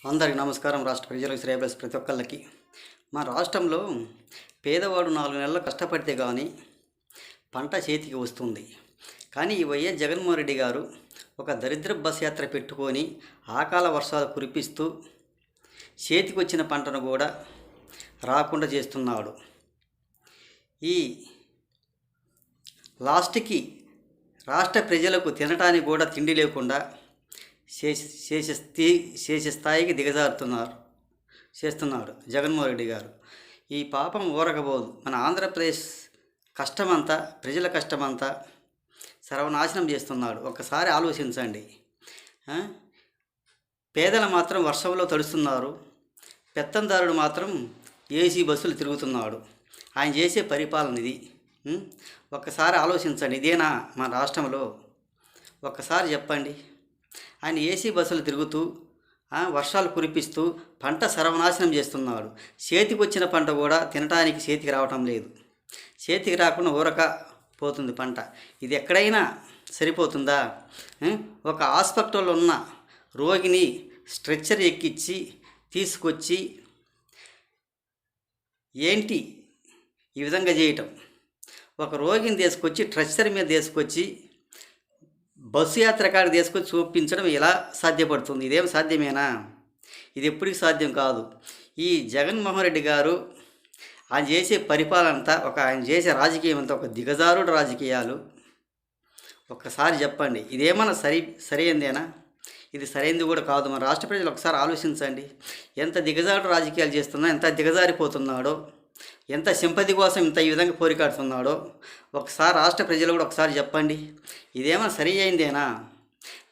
అందరికి నమస్కారం. రాష్ట్ర ప్రజలకు శ్రేయస్ ప్రతి ఒక్కళ్ళకి. మా రాష్ట్రంలో పేదవాడు 4 నెలలు కష్టపడితే కానీ పంట చేతికి వస్తుంది. కానీ ఈ వైఎస్ జగన్మోహన్ రెడ్డి గారు ఒక దరిద్ర బస్ యాత్ర పెట్టుకొని ఆకాల వర్షాలు కురిపిస్తూ చేతికి వచ్చిన పంటను కూడా రాకుండా చేస్తున్నాడు. ఈ లాస్ట్కి రాష్ట్ర ప్రజలకు తినటానికి కూడా తిండి లేకుండా చేసే స్థాయికి చేస్తున్నాడు జగన్మోహన్ రెడ్డి గారు. ఈ పాపం ఊరకబోదు. మన ఆంధ్రప్రదేశ్ కష్టమంతా, ప్రజల కష్టమంతా సర్వనాశనం చేస్తున్నాడు. ఒక్కసారి ఆలోచించండి. పేదలు మాత్రం వర్షంలో తడుస్తున్నారు, పెత్తందారుడు మాత్రం ఏసీ బస్సులు తిరుగుతున్నాడు. ఆయన చేసే పరిపాలన ఇది. ఒక్కసారి ఆలోచించండి. ఇదేనా మన రాష్ట్రంలో? ఒక్కసారి చెప్పండి. ఆయన ఏసీ బస్సులు తిరుగుతూ వర్షాలు కురిపిస్తూ పంట సర్వనాశనం చేస్తున్నాడు. చేతికి వచ్చిన పంట కూడా తినడానికి చేతికి రావటం లేదు. చేతికి రాకుండా ఊరక పోతుంది పంట. ఇది ఎక్కడైనా సరిపోతుందా? ఒక హాస్పిటల్లో ఉన్న రోగిని స్ట్రెచ్చర్ ఎక్కించి తీసుకొచ్చి ఏంటి ఈ విధంగా చేయటం? ఒక రోగిని తీసుకొచ్చి స్ట్రెచ్చర్ మీద తీసుకొచ్చి బస్సు యాత్ర కాడికి తీసుకొచ్చి చూపించడం ఎలా సాధ్యపడుతుంది? ఇదేం సాధ్యమేనా? ఇది ఎప్పటికీ సాధ్యం కాదు. ఈ జగన్మోహన్ రెడ్డి గారు ఆయన చేసే పరిపాలన అంతా, ఆయన చేసే రాజకీయం అంతా ఒక దిగజారుడు రాజకీయాలు. ఒక్కసారి చెప్పండి, ఇదేమన్నా సరైందేనా? ఇది సరైనది కూడా కాదు. మన రాష్ట్ర ప్రజలు ఒకసారి ఆలోచించండి. ఎంత దిగజారుడు రాజకీయాలు చేస్తున్నా, ఎంత దిగజారిపోతున్నాడో, ఎంత సింపతి కోసం ఇంత ఈ విధంగా పోరికాడుతున్నాడో ఒకసారి రాష్ట్ర ప్రజలు కూడా ఒకసారి చెప్పండి. ఇదేమైనా సరి అయిందేనా?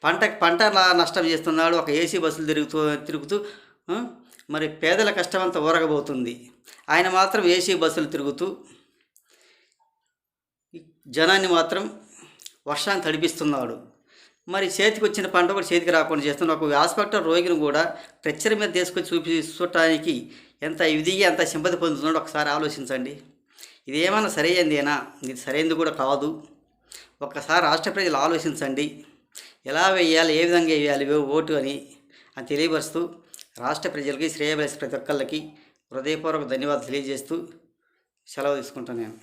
పంట నష్టం చేస్తున్నాడు. ఒక ఏసీ బస్సులు తిరుగుతూ మరి పేదల కష్టమంతా ఊరగబోతుంది. ఆయన మాత్రం ఏసీ బస్సులు తిరుగుతూ జనాన్ని మాత్రం వర్షాన్ని తడిపిస్తున్నాడు. మరి చేతికి వచ్చిన పంట కూడా చేతికి రాకుండా చేస్తున్నాడు. ఒక హాస్పిటల్ రోగిని కూడా స్ట్రెచ్చర్ మీద తీసుకొచ్చి చూపించడానికి ఎంత ఇదిగా ఎంత సింపతి పొందుతున్నాడో ఒకసారి ఆలోచించండి. ఇది ఏమైనా సరైందేనా? ఇది సరైనది కూడా కాదు. ఒక్కసారి రాష్ట్ర ప్రజలు ఆలోచించండి. ఎలా వేయాలి, ఏ విధంగా వేయాలి ఓటు అని తెలియపరుస్తూ రాష్ట్ర ప్రజలకి, శ్రేయస్ ప్రతి ఒక్కళ్ళకి హృదయపూర్వక ధన్యవాదాలు తెలియజేస్తూ సెలవు తీసుకుంటాను నేను.